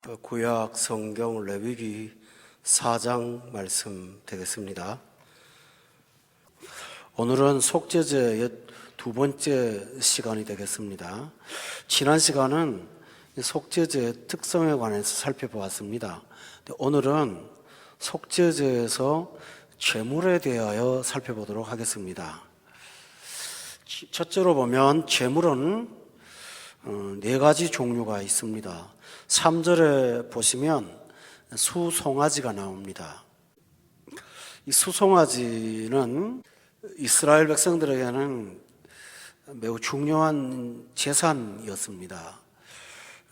구약 성경 레위기 4장 말씀 되겠습니다. 오늘은 속죄제의 두 번째 시간이 되겠습니다. 지난 시간은 속죄제의 특성에 관해서 살펴보았습니다. 오늘은 속죄제에서 제물에 대하여 살펴보도록 하겠습니다. 첫째로 보면 제물은 네 가지 종류가 있습니다. 3절에 보시면 수송아지가 나옵니다. 이 수송아지는 이스라엘 백성들에게는 매우 중요한 재산이었습니다.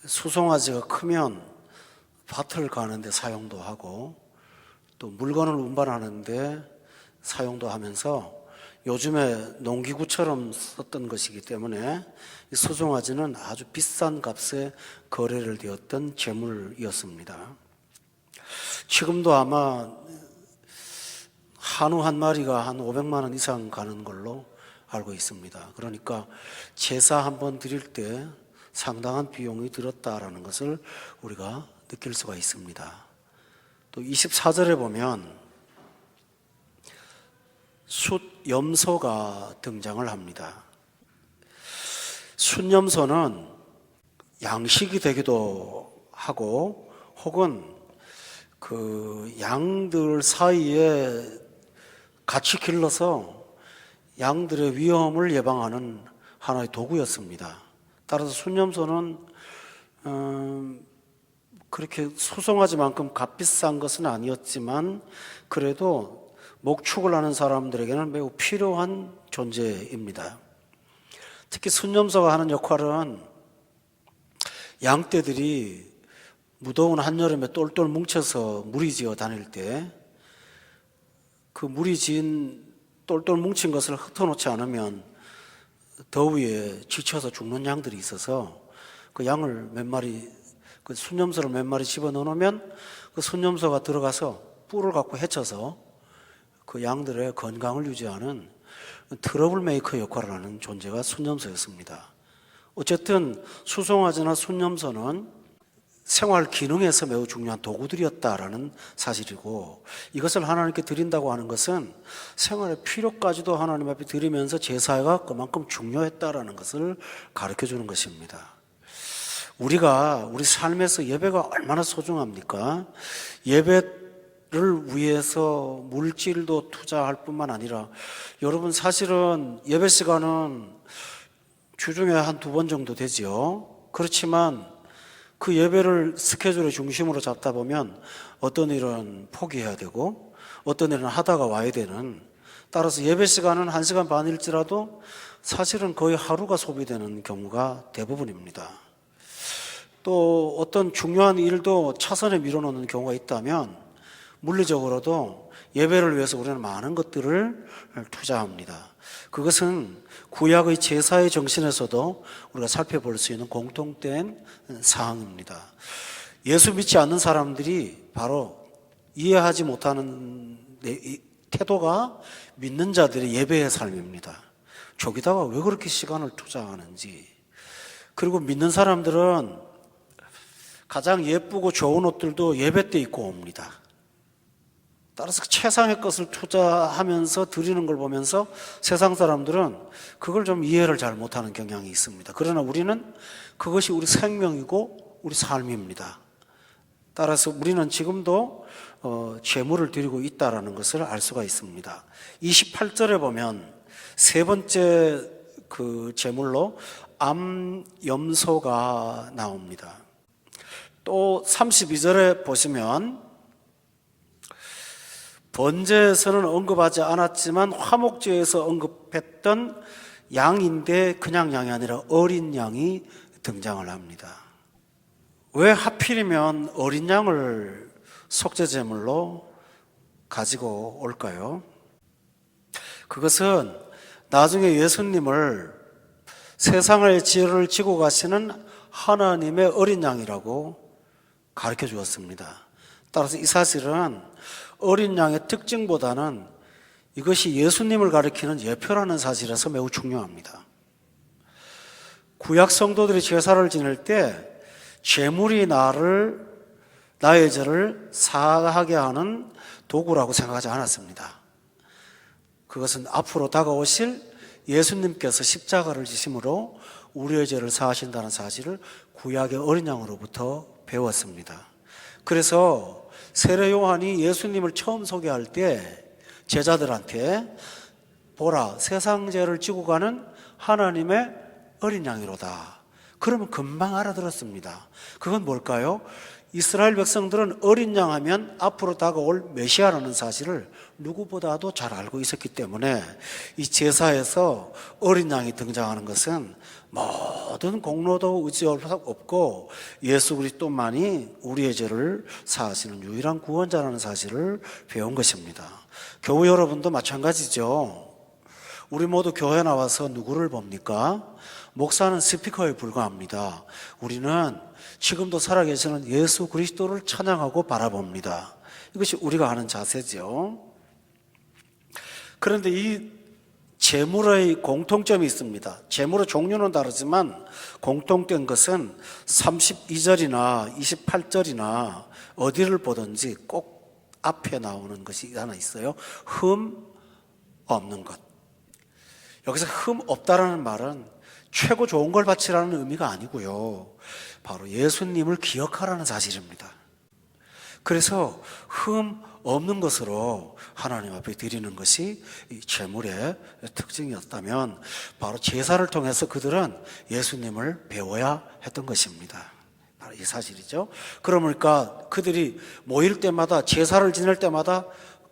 수송아지가 크면 밭을 가는데 사용도 하고 또 물건을 운반하는데 사용도 하면서 요즘에 농기구처럼 썼던 것이기 때문에 이 수송아지는 아주 비싼 값에 거래를 되었던 재물이었습니다. 지금도 아마 한우 한 마리가 한 500만 원 이상 가는 걸로 알고 있습니다. 그러니까 제사 한번 드릴 때 상당한 비용이 들었다라는 것을 우리가 느낄 수가 있습니다. 또 24절에 보면 숫염소가 등장을 합니다. 숫염소는 양식이 되기도 하고 혹은 그 양들 사이에 같이 길러서 양들의 위험을 예방하는 하나의 도구였습니다. 따라서 숫염소는 그렇게 수송아지만큼 값비싼 것은 아니었지만 그래도 목축을 하는 사람들에게는 매우 필요한 존재입니다. 특히 숫염소가 하는 역할은 양떼들이 무더운 한여름에 똘똘 뭉쳐서 무리지어 다닐 때 그 무리지은 똘똘 뭉친 것을 흩어놓지 않으면 더위에 지쳐서 죽는 양들이 있어서 그 양을 몇 마리, 그 숫염소를 몇 마리 집어넣으면 그 숫염소가 들어가서 뿔을 갖고 헤쳐서 그 양들의 건강을 유지하는 트러블 메이커 역할을 하는 존재가 숫염소였습니다. 어쨌든 수송아지나 숫염소는 생활 기능에서 매우 중요한 도구들이었다라는 사실이고 이것을 하나님께 드린다고 하는 것은 생활의 필요까지도 하나님 앞에 드리면서 제사가 그만큼 중요했다라는 것을 가르쳐 주는 것입니다. 우리가 우리 삶에서 예배가 얼마나 소중합니까? 예배를 위해서 물질도 투자할 뿐만 아니라 여러분 사실은 예배 시간은 주중에 한 2번 정도 되지요. 그렇지만 그 예배를 스케줄의 중심으로 잡다 보면 어떤 일은 포기해야 되고 어떤 일은 하다가 와야 되는, 따라서 예배 시간은 1시간 반일지라도 사실은 거의 하루가 소비되는 경우가 대부분입니다. 또 어떤 중요한 일도 차선에 밀어놓는 경우가 있다면 물리적으로도 예배를 위해서 우리는 많은 것들을 투자합니다. 그것은 구약의 제사의 정신에서도 우리가 살펴볼 수 있는 공통된 사항입니다. 예수 믿지 않는 사람들이 바로 이해하지 못하는 태도가 믿는 자들의 예배의 삶입니다. 저기다가 왜 그렇게 시간을 투자하는지. 그리고 믿는 사람들은 가장 예쁘고 좋은 옷들도 예배 때 입고 옵니다. 따라서 최상의 것을 투자하면서 드리는 걸 보면서 세상 사람들은 그걸 좀 이해를 잘 못하는 경향이 있습니다. 그러나 우리는 그것이 우리 생명이고 우리 삶입니다. 따라서 우리는 지금도 제물을 드리고 있다는 것을 알 수가 있습니다. 28절에 보면 세 번째 그 제물로 암염소가 나옵니다. 또 32절에 보시면 번제에서는 언급하지 않았지만 화목제에서 언급했던 양인데 그냥 양이 아니라 어린 양이 등장을 합니다. 왜 하필이면 어린 양을 속죄제물로 가지고 올까요? 그것은 나중에 예수님을 세상의 죄를 지고 가시는 하나님의 어린 양이라고 가르쳐 주었습니다. 따라서 이 사실은 어린 양의 특징보다는 이것이 예수님을 가리키는 예표라는 사실에서 매우 중요합니다. 구약 성도들이 제사를 지낼 때 제물이 나를 나의 죄를 사하게 하는 도구라고 생각하지 않았습니다. 그것은 앞으로 다가오실 예수님께서 십자가를 지심으로 우리의 죄를 사하신다는 사실을 구약의 어린 양으로부터 배웠습니다. 그래서 세례 요한이 예수님을 처음 소개할 때 제자들한테 보라, 세상 죄를 지고 가는 하나님의 어린 양이로다. 그러면 금방 알아들었습니다. 그건 뭘까요? 이스라엘 백성들은 어린 양 하면 앞으로 다가올 메시아라는 사실을 누구보다도 잘 알고 있었기 때문에 이 제사에서 어린 양이 등장하는 것은 모든 공로도 의지할 수 없고 예수 그리스도만이 우리의 죄를 사하시는 유일한 구원자라는 사실을 배운 것입니다. 교우 여러분도 마찬가지죠. 우리 모두 교회 나와서 누구를 봅니까? 목사는 스피커에 불과합니다. 우리는 지금도 살아계시는 예수 그리스도를 찬양하고 바라봅니다. 이것이 우리가 하는 자세죠. 그런데 이 제물의 공통점이 있습니다. 제물의 종류는 다르지만 공통된 것은 32절이나 28절이나 어디를 보든지 꼭 앞에 나오는 것이 하나 있어요. 흠 없는 것. 여기서 흠 없다라는 말은 최고 좋은 걸 바치라는 의미가 아니고요. 바로 예수님을 기억하라는 사실입니다. 그래서 흠 없는 것으로 하나님 앞에 드리는 것이 이 제물의 특징이었다면 바로 제사를 통해서 그들은 예수님을 배워야 했던 것입니다. 바로 이 사실이죠. 그러니까 그들이 모일 때마다 제사를 지낼 때마다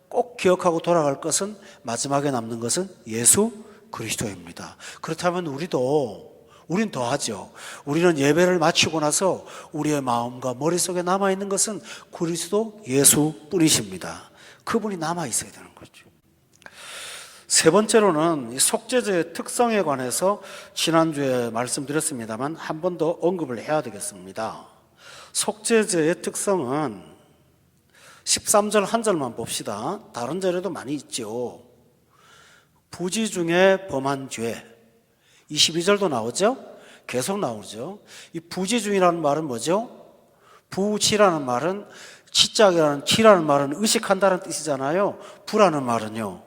꼭 기억하고 돌아갈 것은 마지막에 남는 것은 예수 그리스도입니다. 그렇다면 우린 더하죠. 우리는 예배를 마치고 나서 우리의 마음과 머릿속에 남아있는 것은 그리스도 예수뿐이십니다. 그분이 남아있어야 되는 거죠. 세 번째로는 이 속죄제의 특성에 관해서 지난주에 말씀드렸습니다만 한 번 더 언급을 해야 되겠습니다. 속죄제의 특성은 13절 한 절만 봅시다. 다른 절에도 많이 있죠. 부지 중에 범한 죄 22절도 나오죠? 계속 나오죠. 이 부지 중이라는 말은 뭐죠? 부지라는 말은 지라는 말은 의식한다는 뜻이잖아요. 부라는 말은요.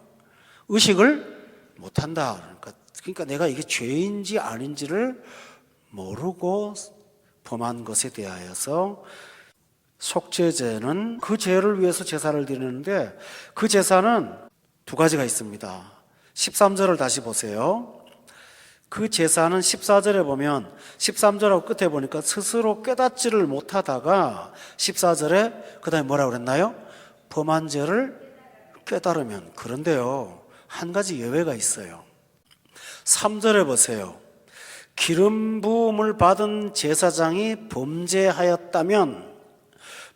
의식을 못한다. 그러니까 내가 이게 죄인지 아닌지를 모르고 범한 것에 대하여서 속죄제는 그 죄를 위해서 제사를 드리는데 그 제사는 두 가지가 있습니다. 13절을 다시 보세요. 그 제사는 14절에 보면 13절하고 끝에 보니까 스스로 깨닫지를 못하다가 14절에 그 다음에 뭐라고 그랬나요? 범한 죄를 깨달으면. 그런데요 한 가지 예외가 있어요. 3절에 보세요. 기름 부음을 받은 제사장이 범죄하였다면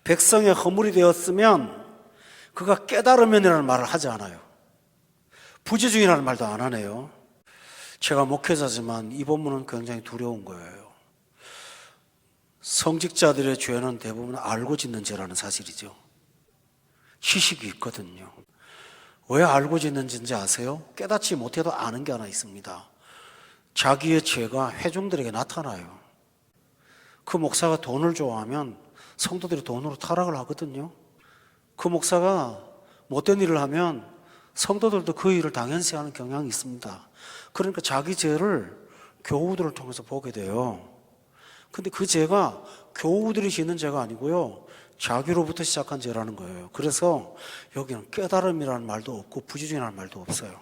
백성의 허물이 되었으면 그가 깨달으면이라는 말을 하지 않아요. 부지중이라는 말도 안 하네요. 제가 목회자지만 이 본문은 굉장히 두려운 거예요. 성직자들의 죄는 대부분 알고 짓는 죄라는 사실이죠. 희식이 있거든요. 왜 알고 짓는 죄인지 아세요? 깨닫지 못해도 아는 게 하나 있습니다. 자기의 죄가 회중들에게 나타나요. 그 목사가 돈을 좋아하면 성도들이 돈으로 타락을 하거든요. 그 목사가 못된 일을 하면 성도들도 그 일을 당연시 하는 경향이 있습니다. 그러니까 자기 죄를 교우들을 통해서 보게 돼요. 근데 그 죄가 교우들이 짓는 죄가 아니고요. 자기로부터 시작한 죄라는 거예요. 그래서 여기는 깨달음이라는 말도 없고 부지중이라는 말도 없어요.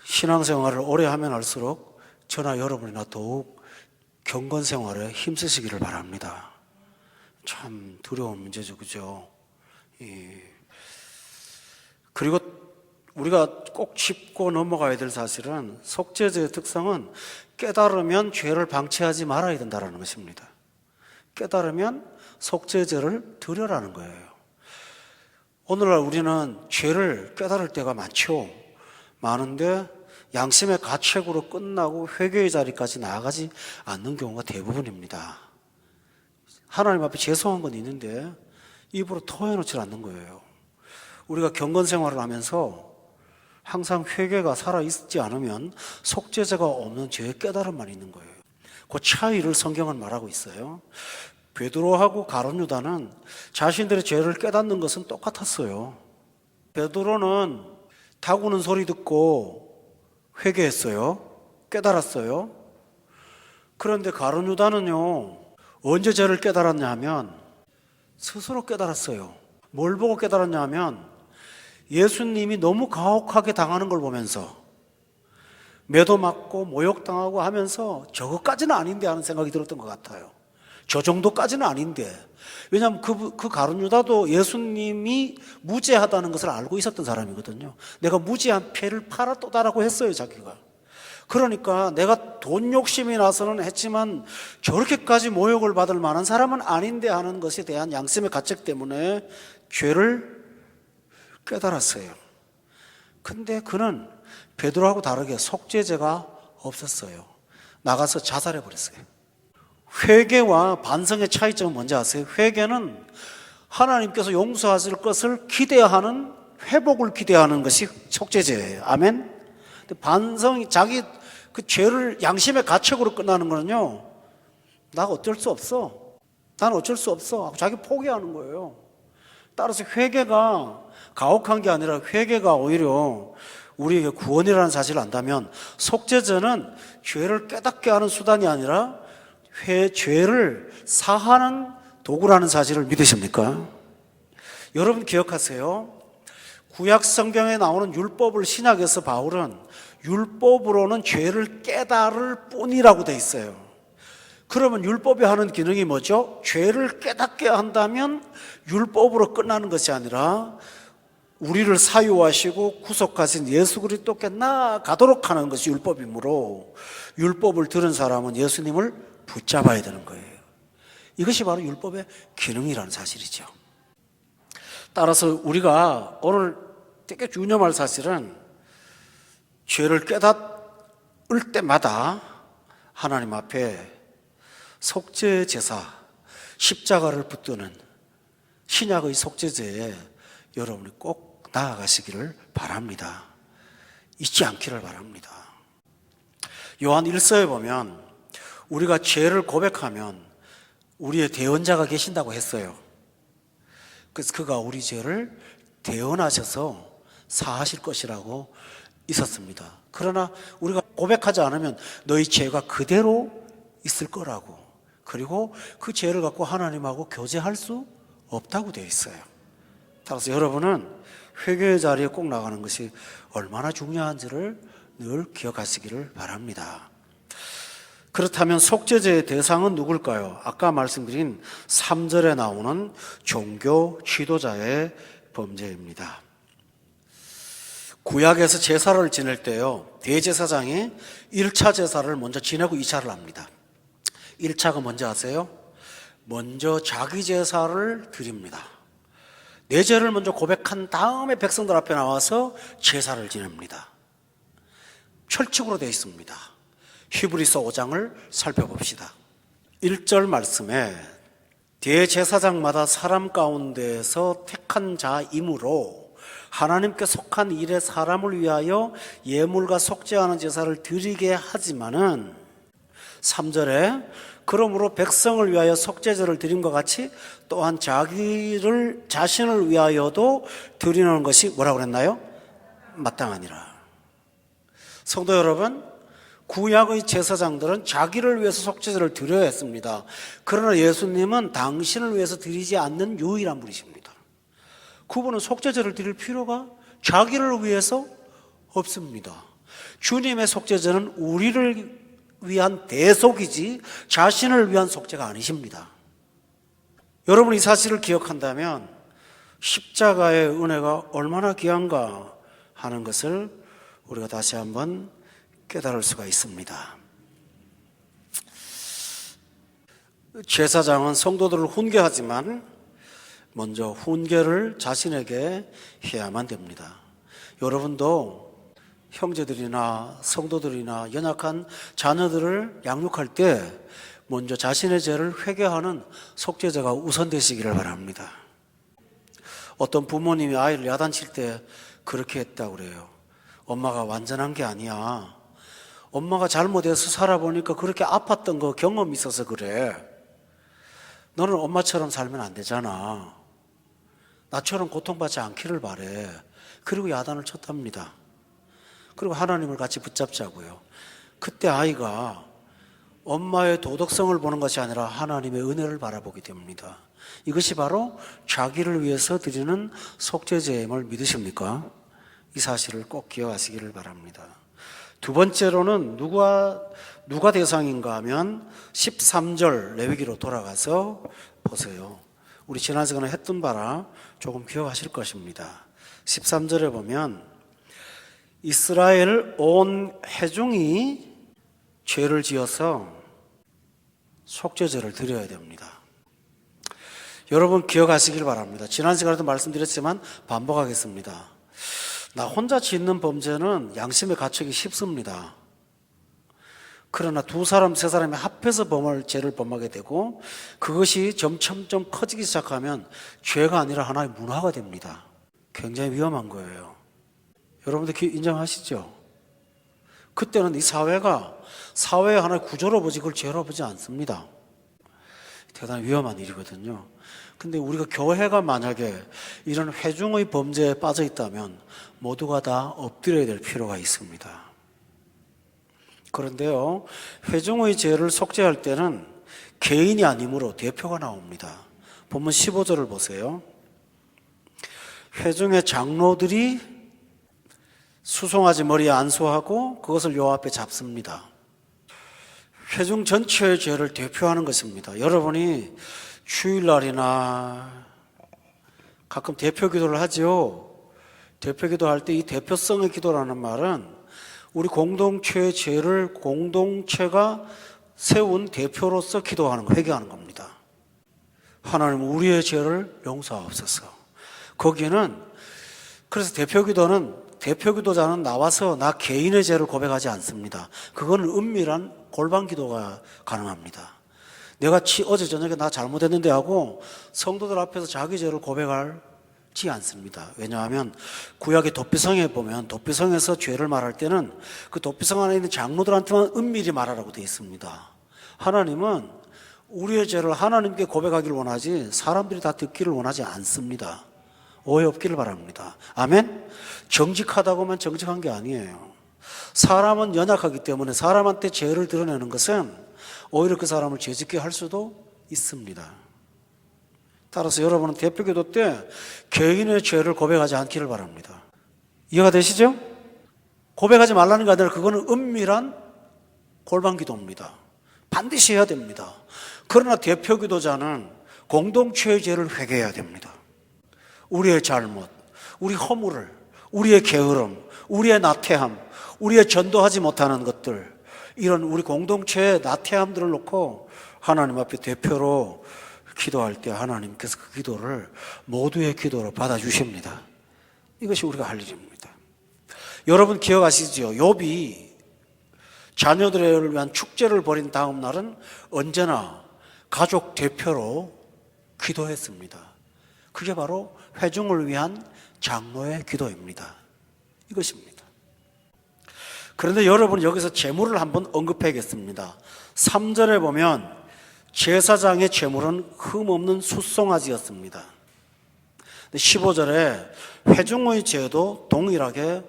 신앙생활을 오래 하면 할수록 저나 여러분이나 더욱 경건생활에 힘쓰시기를 바랍니다. 참 두려운 문제죠. 그죠? 그리고 우리가 꼭 짚고 넘어가야 될 사실은 속죄제의 특성은 깨달으면 죄를 방치하지 말아야 된다는 것입니다. 깨달으면 속죄제를 드려라는 거예요. 오늘날 우리는 죄를 깨달을 때가 많죠. 많은데 양심의 가책으로 끝나고 회개의 자리까지 나아가지 않는 경우가 대부분입니다. 하나님 앞에 죄송한 건 있는데 입으로 토해놓지 않는 거예요. 우리가 경건 생활을 하면서 항상 회개가 살아있지 않으면 속죄제가 없는 죄의 깨달음만 있는 거예요. 그 차이를 성경은 말하고 있어요. 베드로하고 가룟 유다는 자신들의 죄를 깨닫는 것은 똑같았어요. 베드로는 닭 우는 소리 듣고 회개했어요. 깨달았어요. 그런데 가룟 유다는요, 언제 죄를 깨달았냐 하면 스스로 깨달았어요. 뭘 보고 깨달았냐 하면 예수님이 너무 가혹하게 당하는 걸 보면서 매도 맞고 모욕당하고 하면서 저것까지는 아닌데 하는 생각이 들었던 것 같아요. 저 정도까지는 아닌데. 왜냐하면 그 가룟 유다도 예수님이 무죄하다는 것을 알고 있었던 사람이거든요. 내가 무죄한 패를 팔았다라고 했어요, 자기가. 그러니까 내가 돈 욕심이 나서는 했지만 저렇게까지 모욕을 받을 만한 사람은 아닌데 하는 것에 대한 양심의 가책 때문에 죄를 깨달았어요. 근데 그는 베드로하고 다르게 속죄죄가 없었어요. 나가서 자살해 버렸어요. 회개와 반성의 차이점은 뭔지 아세요? 회개는 하나님께서 용서하실 것을 기대하는, 회복을 기대하는 것이 속죄죄예요. 아멘? 근데 반성이 자기 그 죄를 양심의 가책으로 끝나는 거는요, 나 어쩔 수 없어. 나는 어쩔 수 없어. 하고 자기 포기하는 거예요. 따라서 회개가 가혹한 게 아니라 회개가 오히려 우리에게 구원이라는 사실을 안다면 속죄죄는 죄를 깨닫게 하는 수단이 아니라 죄를 사하는 도구라는 사실을 믿으십니까? 여러분 기억하세요. 구약 성경에 나오는 율법을 신약에서 바울은 율법으로는 죄를 깨달을 뿐이라고 돼 있어요. 그러면 율법이 하는 기능이 뭐죠? 죄를 깨닫게 한다면 율법으로 끝나는 것이 아니라 우리를 사유하시고 구속하신 예수 그리스도께 나아가도록 하는 것이 율법이므로 율법을 들은 사람은 예수님을 붙잡아야 되는 거예요. 이것이 바로 율법의 기능이라는 사실이죠. 따라서 우리가 오늘 되게 유념할 사실은 죄를 깨닫을 때마다 하나님 앞에 속죄 제사, 십자가를 붙드는 신약의 속죄제에 여러분이 꼭 나아가시기를 바랍니다. 잊지 않기를 바랍니다. 요한 1서에 보면 우리가 죄를 고백하면 우리의 대언자가 계신다고 했어요. 그래서 그가 우리 죄를 대언하셔서 사하실 것이라고 있었습니다. 그러나 우리가 고백하지 않으면 너희 죄가 그대로 있을 거라고, 그리고 그 죄를 갖고 하나님하고 교제할 수 없다고 되어 있어요. 따라서 여러분은 회개의 자리에 꼭 나가는 것이 얼마나 중요한지를 늘 기억하시기를 바랍니다. 그렇다면 속죄제의 대상은 누굴까요? 아까 말씀드린 3절에 나오는 종교 지도자의 범죄입니다. 구약에서 제사를 지낼 때요, 대제사장이 1차 제사를 먼저 지내고 2차를 합니다. 1차가 뭔지 아세요? 먼저 자기 제사를 드립니다. 내 죄를 먼저 고백한 다음에 백성들 앞에 나와서 제사를 지냅니다. 철칙으로 되어 있습니다. 히브리서 5장을 살펴봅시다. 1절 말씀에 대제사장마다 사람 가운데서 택한 자이므로 하나님께 속한 일에 사람을 위하여 예물과 속죄하는 제사를 드리게 하지만은 3절에 그러므로 백성을 위하여 속죄제를 드림과 같이 또한 자신을 위하여도 드리는 것이 뭐라고 그랬나요? 마땅하니라. 성도 여러분, 구약의 제사장들은 자기를 위해서 속죄제를 드려야 했습니다. 그러나 예수님은 당신을 위해서 드리지 않는 유일한 분이십니다. 그분은 속죄제를 드릴 필요가 자기를 위해서 없습니다. 주님의 속죄제는 우리를 위한 대속이지 자신을 위한 속죄가 아니십니다. 여러분 이 사실을 기억한다면 십자가의 은혜가 얼마나 귀한가 하는 것을 우리가 다시 한번 깨달을 수가 있습니다. 제사장은 성도들을 훈계하지만 먼저 훈계를 자신에게 해야만 됩니다. 여러분도 형제들이나 성도들이나 연약한 자녀들을 양육할 때 먼저 자신의 죄를 회개하는 속죄제가 우선되시기를 바랍니다. 어떤 부모님이 아이를 야단칠 때 그렇게 했다고 그래요. 엄마가 완전한 게 아니야. 엄마가 잘못해서 살아보니까 그렇게 아팠던 거 경험이 있어서 그래. 너는 엄마처럼 살면 안 되잖아. 나처럼 고통받지 않기를 바래. 그리고 야단을 쳤답니다. 그리고 하나님을 같이 붙잡자고요. 그때 아이가 엄마의 도덕성을 보는 것이 아니라 하나님의 은혜를 바라보게 됩니다. 이것이 바로 자기를 위해서 드리는 속죄제임을 믿으십니까? 이 사실을 꼭 기억하시기를 바랍니다. 두 번째로는 누가 대상인가 하면 13절 레위기로 돌아가서 보세요. 우리 지난 시간에 했던 바라 조금 기억하실 것입니다. 13절에 보면 이스라엘 온 회중이 죄를 지어서 속죄제를 드려야 됩니다. 여러분 기억하시길 바랍니다. 지난 시간에도 말씀드렸지만 반복하겠습니다. 나 혼자 짓는 범죄는 양심에 갇히기 쉽습니다. 그러나 두 사람, 세 사람이 합해서 죄를 범하게 되고 그것이 점점 커지기 시작하면 죄가 아니라 하나의 문화가 됩니다. 굉장히 위험한 거예요. 여러분들 인정하시죠? 그때는 이 사회가 사회의 하나의 구조로 보지 그걸 죄로 보지 않습니다. 대단히 위험한 일이거든요. 근데 우리가 교회가 만약에 이런 회중의 범죄에 빠져 있다면 모두가 다 엎드려야 될 필요가 있습니다. 그런데요, 회중의 죄를 속죄할 때는 개인이 아니므로 대표가 나옵니다. 본문 15절을 보세요. 회중의 장로들이 수송아지 머리에 안수하고 그것을 요 앞에 잡습니다. 회중 전체의 죄를 대표하는 것입니다. 여러분이 주일날이나 가끔 대표 기도를 하죠. 대표 기도할 때 이 대표성의 기도라는 말은 우리 공동체의 죄를 공동체가 세운 대표로서 기도하는 거, 회개하는 겁니다. 하나님 우리의 죄를 용서하옵소서. 거기에는 그래서 대표 기도자는 나와서 나 개인의 죄를 고백하지 않습니다. 그거는 은밀한 골방 기도가 가능합니다. 내가 어제 저녁에 나 잘못했는데 하고 성도들 앞에서 자기 죄를 고백하지 않습니다. 왜냐하면 구약의 도피성에 보면 도피성에서 죄를 말할 때는 그 도피성 안에 있는 장로들한테만 은밀히 말하라고 되어 있습니다. 하나님은 우리의 죄를 하나님께 고백하기를 원하지 사람들이 다 듣기를 원하지 않습니다. 오해 없기를 바랍니다. 아멘? 정직하다고만 정직한 게 아니에요. 사람은 연약하기 때문에 사람한테 죄를 드러내는 것은 오히려 그 사람을 죄짓게 할 수도 있습니다. 따라서 여러분은 대표기도 때 개인의 죄를 고백하지 않기를 바랍니다. 이해가 되시죠? 고백하지 말라는 게 아니라 그거는 은밀한 골방기도입니다. 반드시 해야 됩니다. 그러나 대표기도자는 공동체의 죄를 회개해야 됩니다. 우리의 잘못, 우리 허물을, 우리의 게으름, 우리의 나태함, 우리의 전도하지 못하는 것들, 이런 우리 공동체의 나태함들을 놓고 하나님 앞에 대표로 기도할 때 하나님께서 그 기도를 모두의 기도로 받아주십니다. 이것이 우리가 할 일입니다. 여러분 기억하시죠? 욥이 자녀들을 위한 축제를 벌인 다음 날은 언제나 가족 대표로 기도했습니다. 그게 바로 회중을 위한 장로의 기도입니다. 이것입니다. 그런데 여러분 여기서 제물을 한번 언급해야겠습니다. 3절에 보면 제사장의 제물은 흠없는 숫송아지였습니다. 15절에 회중의 제도 동일하게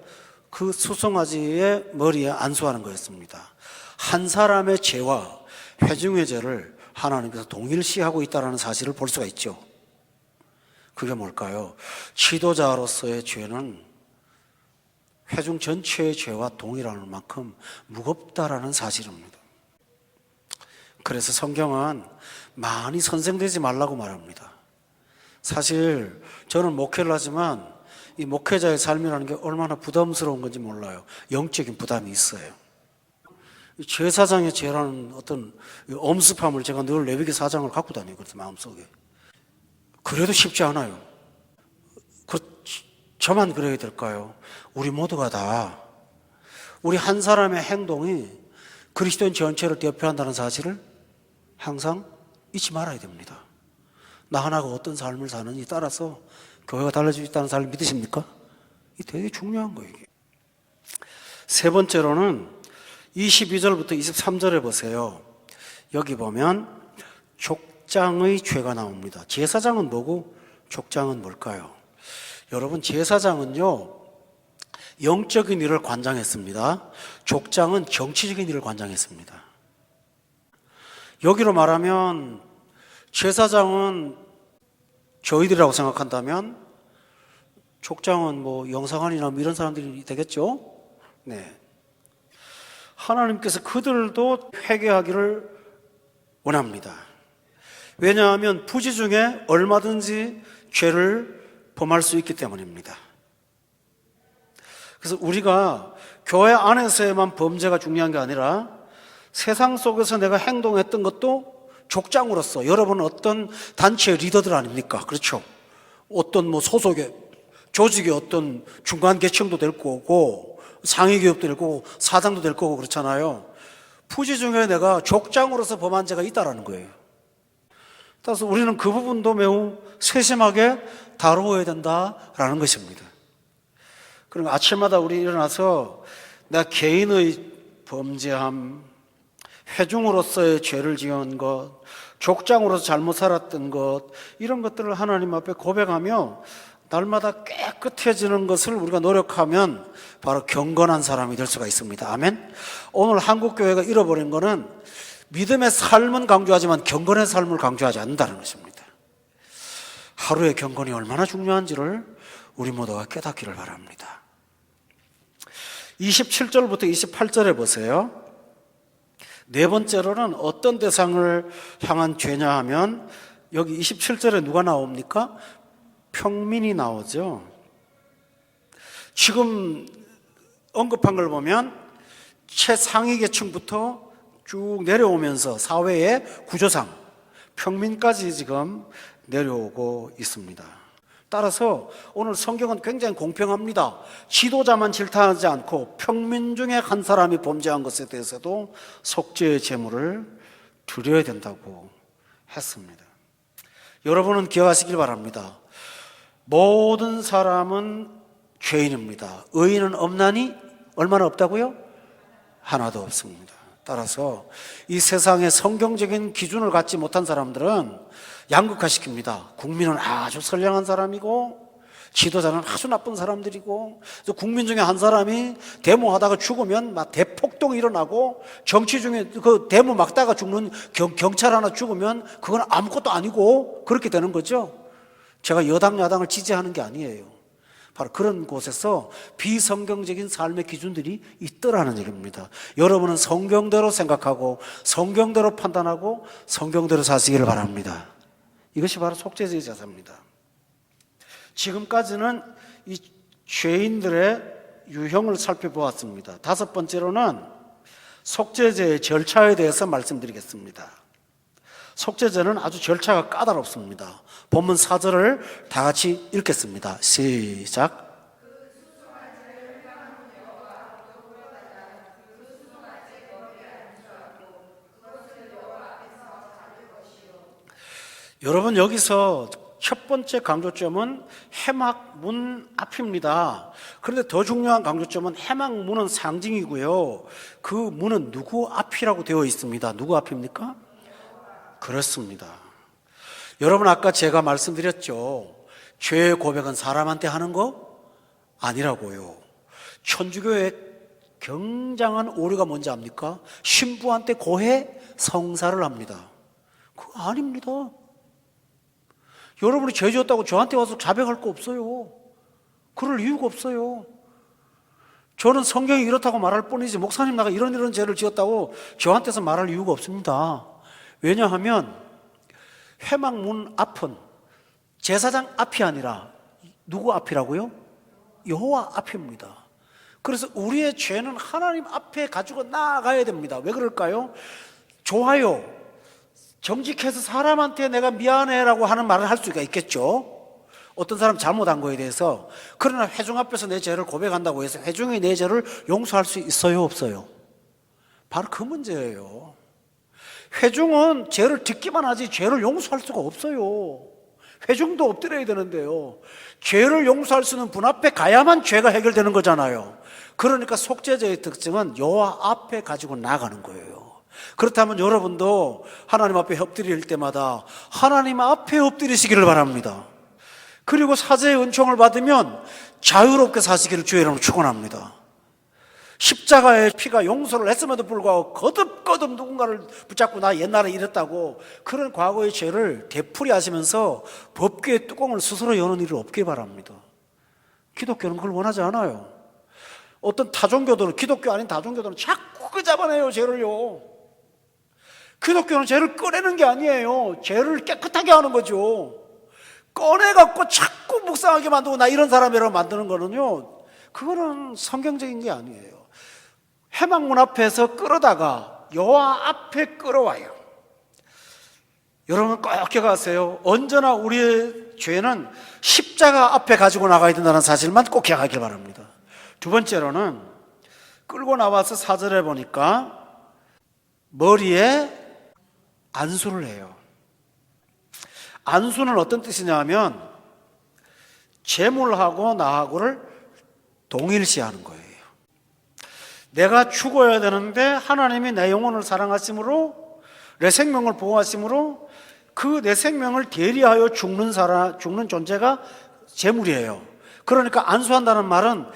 그 숫송아지의 머리에 안수하는 거였습니다. 한 사람의 죄와 회중의 죄를 하나님께서 동일시하고 있다는 사실을 볼 수가 있죠. 그게 뭘까요? 지도자로서의 죄는 회중 전체의 죄와 동일할 만큼 무겁다라는 사실입니다. 그래서 성경은 많이 선생되지 말라고 말합니다. 사실 저는 목회를 하지만 이 목회자의 삶이라는 게 얼마나 부담스러운 건지 몰라요. 영적인 부담이 있어요. 제사장의 죄라는 어떤 엄습함을 제가 늘 레위기 4장을 갖고 다니거든요, 마음속에. 그래도 쉽지 않아요. 저만 그래야 될까요? 우리 모두가 다 우리 한 사람의 행동이 그리스도인 전체를 대표한다는 사실을 항상 잊지 말아야 됩니다. 나 하나가 어떤 삶을 사는지 따라서 교회가 달라질 수 있다는 사실을 믿으십니까? 이게 되게 중요한 거예요. 이게. 세 번째로는 22절부터 23절에 보세요. 여기 보면 족장의 죄가 나옵니다. 제사장은 뭐고 족장은 뭘까요? 여러분, 제사장은요 영적인 일을 관장했습니다. 족장은 정치적인 일을 관장했습니다. 여기로 말하면 제사장은 저희들이라고 생각한다면 족장은 뭐 영사관이나 뭐 이런 사람들이 되겠죠? 네. 하나님께서 그들도 회개하기를 원합니다. 왜냐하면 부지 중에 얼마든지 죄를 범할 수 있기 때문입니다. 그래서 우리가 교회 안에서에만 범죄가 중요한 게 아니라 세상 속에서 내가 행동했던 것도 족장으로서, 여러분은 어떤 단체의 리더들 아닙니까? 그렇죠? 어떤 뭐 소속의 조직의 어떤 중간 계층도 될 거고 상위 기업도 될 거고 사장도 될 거고 그렇잖아요. 부지 중에 내가 족장으로서 범한 죄가 있다라는 거예요. 따라서 우리는 그 부분도 매우 세심하게 다루어야 된다라는 것입니다. 그러니까 아침마다 우리 일어나서 내가 개인의 범죄함, 회중으로서의 죄를 지은 것, 족장으로서 잘못 살았던 것, 이런 것들을 하나님 앞에 고백하며 날마다 깨끗해지는 것을 우리가 노력하면 바로 경건한 사람이 될 수가 있습니다. 아멘. 오늘 한국교회가 잃어버린 거는 믿음의 삶은 강조하지만 경건의 삶을 강조하지 않는다는 것입니다. 하루의 경건이 얼마나 중요한지를 우리 모두가 깨닫기를 바랍니다. 27절부터 28절에 보세요. 네 번째로는 어떤 대상을 향한 죄냐 하면 여기 27절에 누가 나옵니까? 평민이 나오죠. 지금 언급한 걸 보면 최상위 계층부터 쭉 내려오면서 사회의 구조상 평민까지 지금 내려오고 있습니다. 따라서 오늘 성경은 굉장히 공평합니다. 지도자만 질타하지 않고 평민 중에 한 사람이 범죄한 것에 대해서도 속죄의 제물을 드려야 된다고 했습니다. 여러분은 기억하시길 바랍니다. 모든 사람은 죄인입니다. 의인은 없나니 얼마나 없다고요? 하나도 없습니다. 따라서 이 세상에 성경적인 기준을 갖지 못한 사람들은 양극화시킵니다. 국민은 아주 선량한 사람이고 지도자는 아주 나쁜 사람들이고, 국민 중에 한 사람이 데모하다가 죽으면 막 대폭동이 일어나고, 정치 중에 그 데모 막다가 죽는 경찰 하나 죽으면 그건 아무것도 아니고 그렇게 되는 거죠. 제가 여당 야당을 지지하는 게 아니에요. 바로 그런 곳에서 비성경적인 삶의 기준들이 있더라는 얘기입니다. 여러분은 성경대로 생각하고 성경대로 판단하고 성경대로 사시기를 바랍니다. 이것이 바로 속죄제의 자세입니다. 지금까지는 이 죄인들의 유형을 살펴보았습니다. 다섯 번째로는 속죄제의 절차에 대해서 말씀드리겠습니다. 속죄제는 아주 절차가 까다롭습니다. 본문 4절을 다 같이 읽겠습니다. 시작. 여러분, 여기서 첫 번째 강조점은 해막문 앞입니다. 그런데 더 중요한 강조점은 해막문은 상징이고요. 그 문은 누구 앞이라고 되어 있습니다. 누구 앞입니까? 그렇습니다. 여러분, 아까 제가 말씀드렸죠. 죄의 고백은 사람한테 하는 거 아니라고요. 천주교의 굉장한 오류가 뭔지 압니까? 신부한테 고해 성사를 합니다. 그거 아닙니다. 여러분이 죄 지었다고 저한테 와서 자백할 거 없어요. 그럴 이유가 없어요. 저는 성경이 이렇다고 말할 뿐이지 목사님 나가 이런 죄를 지었다고 저한테서 말할 이유가 없습니다. 왜냐하면 회막문 앞은 제사장 앞이 아니라 누구 앞이라고요? 여호와 앞입니다. 그래서 우리의 죄는 하나님 앞에 가지고 나아가야 됩니다. 왜 그럴까요? 좋아요. 정직해서 사람한테 내가 미안해라고 하는 말을 할 수가 있겠죠. 어떤 사람 잘못한 거에 대해서. 그러나 회중 앞에서 내 죄를 고백한다고 해서 회중이 내 죄를 용서할 수 있어요, 없어요? 바로 그 문제예요. 회중은 죄를 듣기만 하지 죄를 용서할 수가 없어요. 회중도 엎드려야 되는데요. 죄를 용서할 수 있는 분 앞에 가야만 죄가 해결되는 거잖아요. 그러니까 속죄제의 특징은 여호와 앞에 가지고 나가는 거예요. 그렇다면 여러분도 하나님 앞에 엎드릴 때마다 하나님 앞에 엎드리시기를 바랍니다. 그리고 사제의 은총을 받으면 자유롭게 사시기를 주의 이름으로 축원합니다. 십자가의 피가 용서를 했음에도 불구하고 거듭거듭 누군가를 붙잡고 나 옛날에 이랬다고 그런 과거의 죄를 되풀이하시면서 법궤의 뚜껑을 스스로 여는 일이 없길 바랍니다. 기독교는 그걸 원하지 않아요. 어떤 타종교들은, 기독교 아닌 타종교들은 자꾸 그 잡아내요, 죄를요. 기독교는 죄를 꺼내는 게 아니에요. 죄를 깨끗하게 하는 거죠. 꺼내갖고 자꾸 묵상하게 만들고 나 이런 사람이라고 만드는 거는요, 그거는 성경적인 게 아니에요. 회막문 앞에서 끌어다가 여호와 앞에 끌어와요. 여러분 꼭 기억하세요. 언제나 우리의 죄는 십자가 앞에 가지고 나가야 된다는 사실만 꼭 기억하길 바랍니다. 두 번째로는 끌고 나와서 4절에 보니까 머리에 안수를 해요. 안수는 어떤 뜻이냐면 재물하고 나하고를 동일시하는 거예요. 내가 죽어야 되는데 하나님이 내 영혼을 사랑하심으로 내 생명을 보호하심으로 그 내 생명을 대리하여 죽는 존재가 재물이에요. 그러니까 안수한다는 말은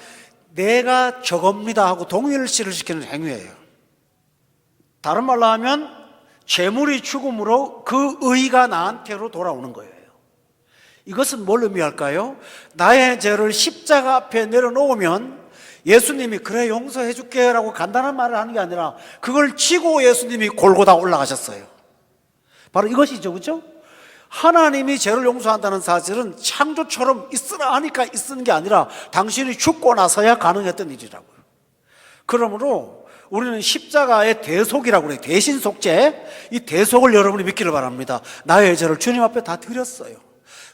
내가 저겁니다 하고 동일시를 시키는 행위예요. 다른 말로 하면 재물이 죽음으로 그 의가 나한테로 돌아오는 거예요. 이것은 뭘 의미할까요? 나의 죄를 십자가 앞에 내려놓으면 예수님이 그래 용서해 줄게 라고 간단한 말을 하는 게 아니라 그걸 지고 예수님이 골고다 올라가셨어요. 바로 이것이죠, 그렇죠? 하나님이 죄를 용서한다는 사실은 창조처럼 있으라 하니까 있는 게 아니라 당신이 죽고 나서야 가능했던 일이라고요. 그러므로 우리는 십자가의 대속이라고 그래요. 대신 속죄. 이 대속을 여러분이 믿기를 바랍니다. 나의 죄를 주님 앞에 다 드렸어요.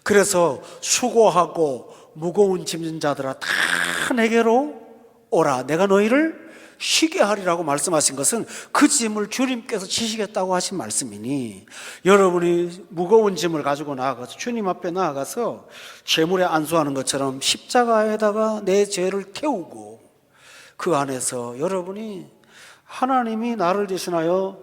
그래서 수고하고 무거운 짐진 자들아 다 내게로 오라. 내가 너희를 쉬게 하리라고 말씀하신 것은 그 짐을 주님께서 지시겠다고 하신 말씀이니 여러분이 무거운 짐을 가지고 나아가서 주님 앞에 나아가서 재물에 안수하는 것처럼 십자가에다가 내 죄를 태우고 그 안에서 여러분이 하나님이 나를 대신하여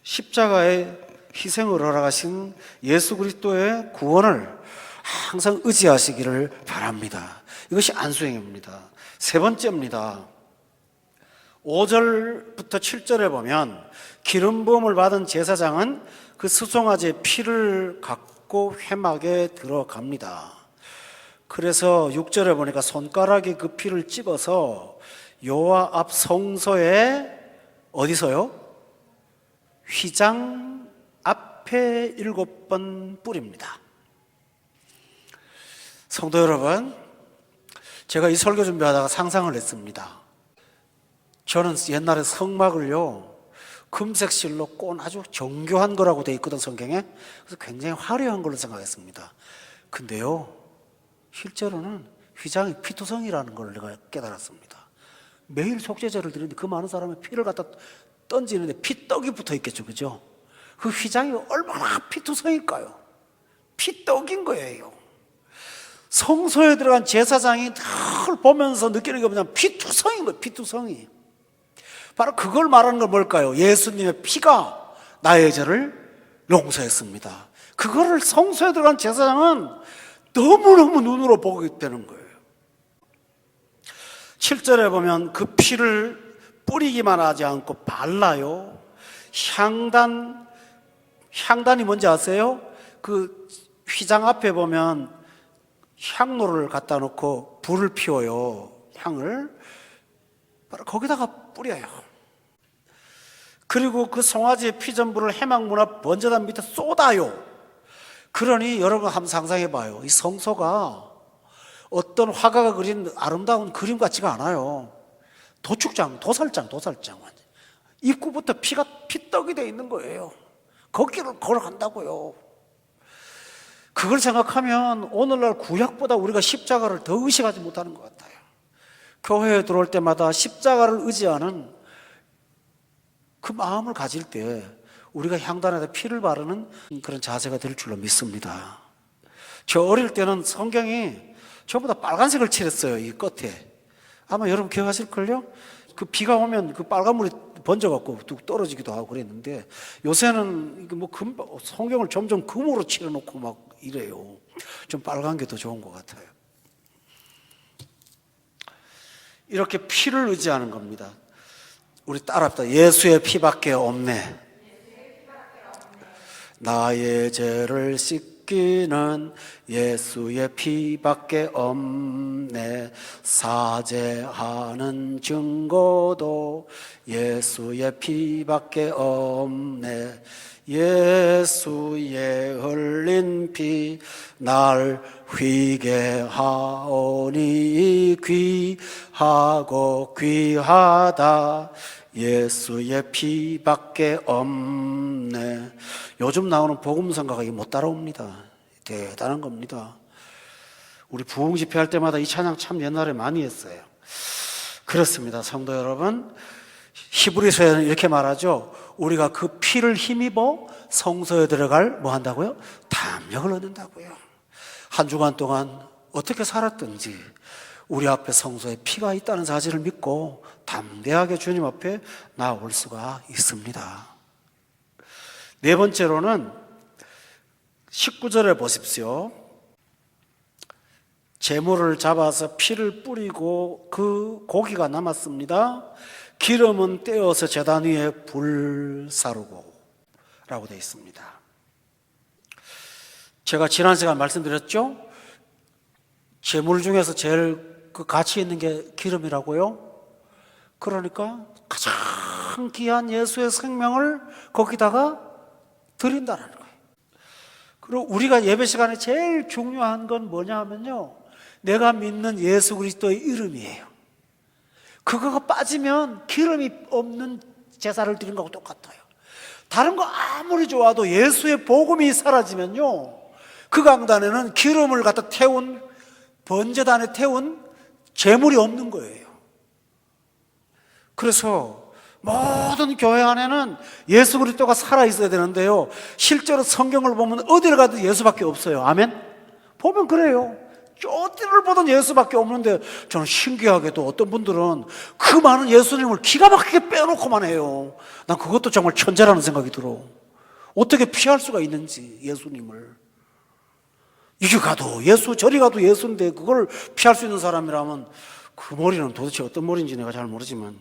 십자가의 희생을 허락하신 예수 그리스도의 구원을 항상 의지하시기를 바랍니다. 이것이 안수행입니다. 세 번째입니다. 5절부터 7절에 보면 기름 부음을 받은 제사장은 그 수송아지의 피를 갖고 회막에 들어갑니다. 그래서 6절에 보니까 손가락에 그 피를 찍어서 여호와 앞 성소에 어디서요? 휘장 앞에 7번 뿌립니다. 성도 여러분, 제가 이 설교 준비하다가 상상을 했습니다. 저는 옛날에 성막을요 금색 실로 꼰 아주 정교한 거라고 돼 있거든, 성경에. 그래서 굉장히 화려한 걸로 생각했습니다. 근데요 실제로는 휘장이 피투성이라는 걸 내가 깨달았습니다. 매일 속죄제를 드리는데 그 많은 사람의 피를 갖다 던지는데 피떡이 붙어 있겠죠, 그죠? 그 휘장이 얼마나 피투성일까요? 피떡인 거예요. 성소에 들어간 제사장이 늘 보면서 느끼는 게 뭐냐면 피투성인 거예요. 피투성이. 바로 그걸 말하는 건 뭘까요? 예수님의 피가 나의 죄를 용서했습니다. 그거를 성소에 들어간 제사장은 너무너무 눈으로 보게 되는 거예요. 7절에 보면 그 피를 뿌리기만 하지 않고 발라요. 향단이 뭔지 아세요? 그 휘장 앞에 보면 향로를 갖다 놓고 불을 피워요. 향을 바로 거기다가 뿌려요. 그리고 그 송아지의 피전부를 회막문 앞 번제단 밑에 쏟아요. 그러니 여러분 한번 상상해 봐요. 이 성소가 어떤 화가가 그린 아름다운 그림 같지가 않아요. 도축장, 도살장. 입구부터 피떡이 돼 있는 거예요. 거기를 걸어간다고요. 그걸 생각하면 오늘날 구약보다 우리가 십자가를 더 의식하지 못하는 것 같아요. 교회에 들어올 때마다 십자가를 의지하는 그 마음을 가질 때 우리가 향단에다 피를 바르는 그런 자세가 될 줄로 믿습니다. 저 어릴 때는 성경이 전부 다 빨간색을 칠했어요. 이 끝에. 아마 여러분 기억하실걸요? 그 비가 오면 그 빨간 물이 번져갖고 뚝 떨어지기도 하고 그랬는데, 요새는 이게 뭐 성경을 점점 금으로 칠해놓고 막 이래요. 좀 빨간 게 더 좋은 것 같아요. 이렇게 피를 의지하는 겁니다. 우리 따라합시다. 예수의 피밖에 없네. 나의 죄를 씻기는 예수의 피밖에 없네. 사죄하는 증거도 예수의 피밖에 없네. 예수의 흘린 피 날 휘게 하오니 귀하고 귀하다. 예수의 피밖에 없네. 요즘 나오는 복음성가가 못 따라옵니다. 대단한 겁니다. 우리 부흥 집회할 때마다 이 찬양 참 옛날에 많이 했어요. 그렇습니다. 성도 여러분, 히브리서에는 이렇게 말하죠. 우리가 그 피를 힘입어 성소에 들어갈 뭐 한다고요? 담력을 얻는다고요. 한 주간 동안 어떻게 살았든지 우리 앞에 성소에 피가 있다는 사실을 믿고 담대하게 주님 앞에 나올 수가 있습니다. 네 번째로는 19절에 보십시오. 제물을 잡아서 피를 뿌리고 그 고기가 남았습니다. 기름은 떼어서 제단 위에 불사르고 라고 되어 있습니다. 제가 지난 시간 말씀드렸죠? 제물 중에서 제일 그 가치 있는 게 기름이라고요. 그러니까 가장 귀한 예수의 생명을 거기다가 드린다는 거예요. 그리고 우리가 예배 시간에 제일 중요한 건 뭐냐 하면요, 내가 믿는 예수 그리스도의 이름이에요. 그거가 빠지면 기름이 없는 제사를 드린 거하고 똑같아요. 다른 거 아무리 좋아도 예수의 복음이 사라지면요, 그 강단에는 기름을 갖다 태운, 번제단에 태운 제물이 없는 거예요. 그래서 모든 교회 안에는 예수 그리스도가 살아있어야 되는데요, 실제로 성경을 보면 어디를 가도 예수밖에 없어요. 아멘? 보면 그래요. 어디를 보든 예수밖에 없는데, 저는 신기하게도 어떤 분들은 그 많은 예수님을 기가 막히게 빼놓고만 해요. 난 그것도 정말 천재라는 생각이 들어. 어떻게 피할 수가 있는지, 예수님을. 이리 가도 예수, 저리 가도 예수인데 그걸 피할 수 있는 사람이라면 그 머리는 도대체 어떤 머리인지 내가 잘 모르지만,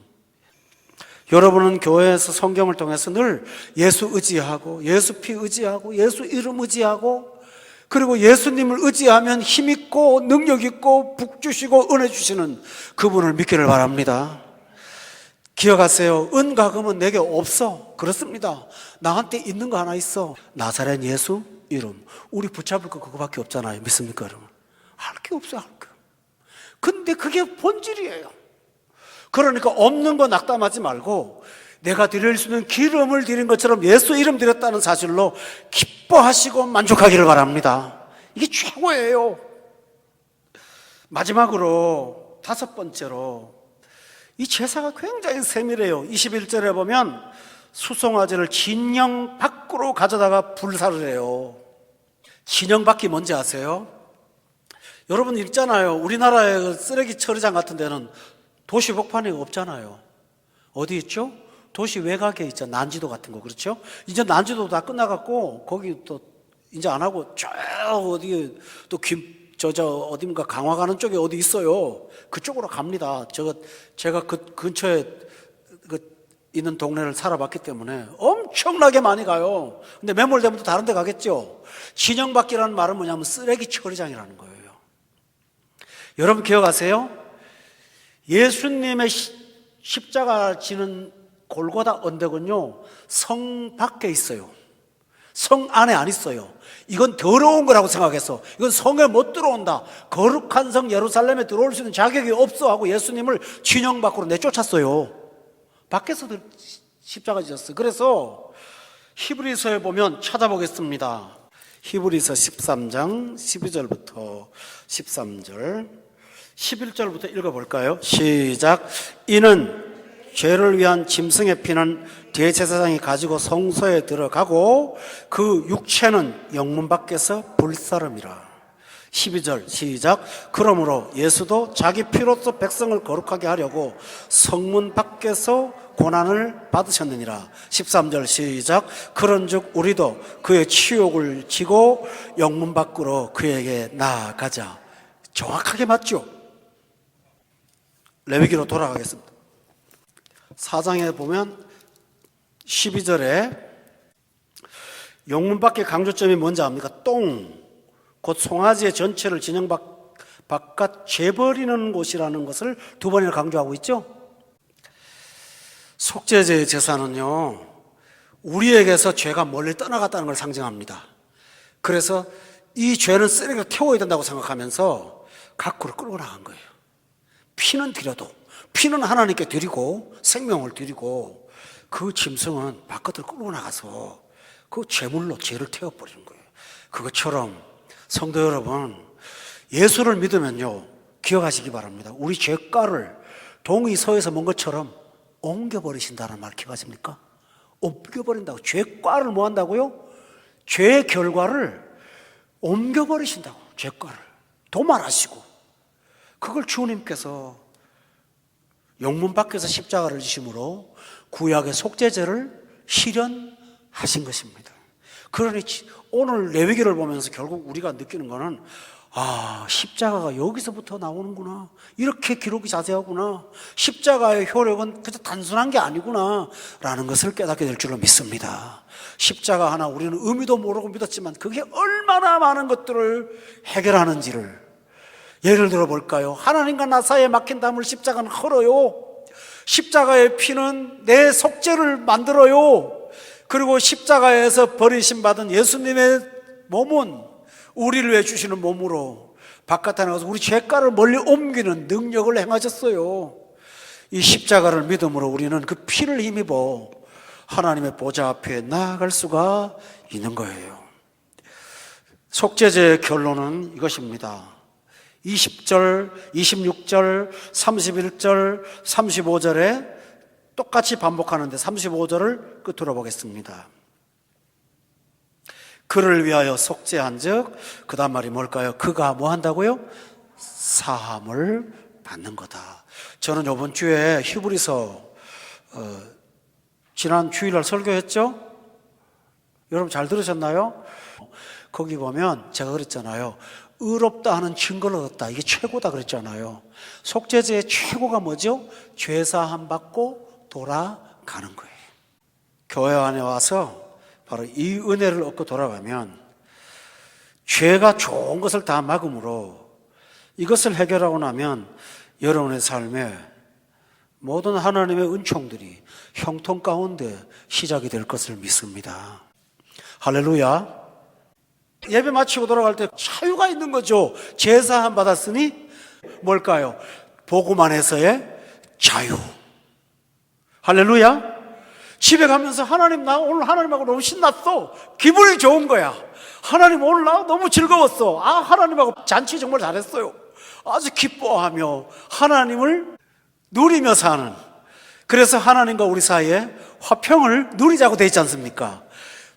여러분은 교회에서 성경을 통해서 늘 예수 의지하고 예수 피 의지하고 예수 이름 의지하고, 그리고 예수님을 의지하면 힘있고 능력있고 복주시고 은혜 주시는 그분을 믿기를 바랍니다. 기억하세요. 은과금은 내게 없어. 그렇습니다. 나한테 있는 거 하나 있어. 나사렛 예수 이름. 우리 붙잡을 거 그거밖에 없잖아요. 믿습니까 여러분? 할 게 없어요. 할 게. 근데 그게 본질이에요. 그러니까 없는 거 낙담하지 말고 내가 드릴 수 있는 기름을 드린 것처럼 예수 이름 드렸다는 사실로 기뻐하시고 만족하기를 바랍니다. 이게 최고예요. 마지막으로 다섯 번째로, 이 제사가 굉장히 세밀해요. 21절에 보면 수송아지를 진영 밖으로 가져다가 불사르래요. 진영 밖이 뭔지 아세요? 여러분 있잖아요. 우리나라의 쓰레기 처리장 같은 데는 도시 복판이 없잖아요. 어디 있죠? 도시 외곽에 있죠. 난지도 같은 거. 그렇죠? 이제 난지도 다 끝나갖고 거기 또 이제 안 하고 저 어디 또 어딘가 강화 가는 쪽에 어디 있어요. 그쪽으로 갑니다. 제가 그 근처에 있는 동네를 살아봤기 때문에 엄청나게 많이 가요. 근데 매몰되면 또 다른 데 가겠죠. 진영밖이라는 말은 뭐냐면 쓰레기 처리장이라는 거예요. 여러분 기억하세요? 예수님의 십자가 지는 골고다 언덕은요, 성 밖에 있어요. 성 안에 안 있어요. 이건 더러운 거라고 생각해서, 이건 성에 못 들어온다, 거룩한 성 예루살렘에 들어올 수 있는 자격이 없어 하고 예수님을 진영 밖으로 내쫓았어요. 밖에서 십자가 지셨어요. 그래서 히브리서에 보면 찾아보겠습니다. 히브리서 13장 12절부터 13절 11절부터 읽어볼까요? 시작. 이는 죄를 위한 짐승의 피는 대제사장이 가지고 성소에 들어가고 그 육체는 영문 밖에서 불사름이라. 12절 시작. 그러므로 예수도 자기 피로써 백성을 거룩하게 하려고 성문 밖에서 고난을 받으셨느니라. 13절 시작. 그런즉 우리도 그의 치욕을 지고 영문 밖으로 그에게 나아가자. 정확하게 맞죠? 레위기로 돌아가겠습니다. 4장에 보면 12절에 영문 밖의 강조점이 뭔지 압니까? 똥, 곧 송아지의 전체를 진영 바깥 재버리는 곳이라는 것을 두 번이나 강조하고 있죠. 속죄제의 제사는요, 우리에게서 죄가 멀리 떠나갔다는 걸 상징합니다. 그래서 이 죄는 쓰레기가 태워야 된다고 생각하면서 밖으로 끌고 나간 거예요. 피는 드려도, 피는 하나님께 드리고 생명을 드리고 그 짐승은 바깥으로 끌고 나가서 그 제물로 죄를 태워버리는 거예요. 그것처럼 성도 여러분, 예수를 믿으면요, 기억하시기 바랍니다. 우리 죄가를 동이 서에서 먼 것처럼 옮겨버리신다는 말 기억하십니까? 옮겨버린다고. 죄가를 뭐 한다고요? 죄의 결과를 옮겨버리신다고. 죄가를 도말하시고, 그걸 주님께서 영문 밖에서 십자가를 지심으로 구약의 속죄제를 실현하신 것입니다. 그러니 오늘 레위기를 보면서 결국 우리가 느끼는 거는, 아, 십자가가 여기서부터 나오는구나. 이렇게 기록이 자세하구나. 십자가의 효력은 그저 단순한 게 아니구나 라는 것을 깨닫게 될 줄로 믿습니다. 십자가 하나 우리는 의미도 모르고 믿었지만 그게 얼마나 많은 것들을 해결하는지를 예를 들어 볼까요? 하나님과 나 사이에 막힌 담을 십자가는 헐어요. 십자가의 피는 내 속죄를 만들어요. 그리고 십자가에서 버리심 받은 예수님의 몸은 우리를 위해 주시는 몸으로 바깥에 나가서 우리 죄가를 멀리 옮기는 능력을 행하셨어요. 이 십자가를 믿음으로 우리는 그 피를 힘입어 하나님의 보좌 앞에 나아갈 수가 있는 거예요. 속죄제의 결론은 이것입니다. 20절, 26절, 31절, 35절에 똑같이 반복하는데 35절을 끝으로 보겠습니다. 그를 위하여 속죄한즉, 그 다음 말이 뭘까요? 그가 뭐 한다고요? 사함을 받는 거다. 저는 이번 주에 히브리서 지난 주일날 설교했죠? 여러분 잘 들으셨나요? 거기 보면 제가 그랬잖아요. 의롭다 하는 증거를 얻었다. 이게 최고다 그랬잖아요. 속죄제의 최고가 뭐죠? 죄사함 받고 돌아가는 거예요. 교회 안에 와서 바로 이 은혜를 얻고 돌아가면 죄가 좋은 것을 다 막음으로 이것을 해결하고 나면 여러분의 삶에 모든 하나님의 은총들이 형통 가운데 시작이 될 것을 믿습니다. 할렐루야. 예배 마치고 돌아갈 때 자유가 있는 거죠. 제사함 받았으니 뭘까요? 복음 안에서의 자유. 할렐루야. 집에 가면서 하나님, 나 오늘 하나님하고 너무 신났어. 기분이 좋은 거야. 하나님, 오늘 나 너무 즐거웠어. 아, 하나님하고 잔치 정말 잘했어요. 아주 기뻐하며 하나님을 누리며 사는, 그래서 하나님과 우리 사이에 화평을 누리자고 돼 있지 않습니까?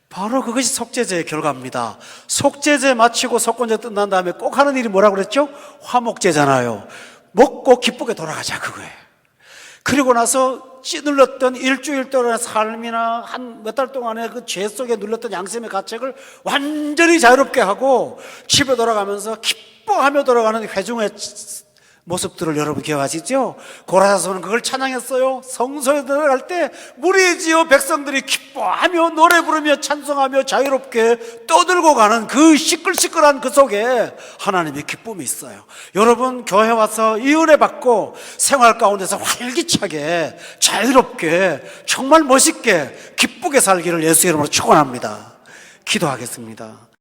바로 그것이 속죄제의 결과입니다. 속죄제 마치고 속건제 끝난 다음에 꼭 하는 일이 뭐라고 그랬죠? 화목제잖아요. 먹고 기쁘게 돌아가자, 그거예요. 그리고 나서 찌눌렸던 일주일 동안의 삶이나 한 몇 달 동안의 그 죄 속에 눌렸던 양심의 가책을 완전히 자유롭게 하고 집에 돌아가면서 기뻐하며 돌아가는 회중의 모습들을 여러분 기억하시죠? 고라사서는 그걸 찬양했어요. 성소에 들어갈 때 무리지어 백성들이 기뻐하며 노래 부르며 찬송하며 자유롭게 떠들고 가는 그 시끌시끌한 그 속에 하나님의 기쁨이 있어요. 여러분 교회 와서 이 은혜 받고 생활 가운데서 활기차게 자유롭게 정말 멋있게 기쁘게 살기를 예수 이름으로 축원합니다. 기도하겠습니다.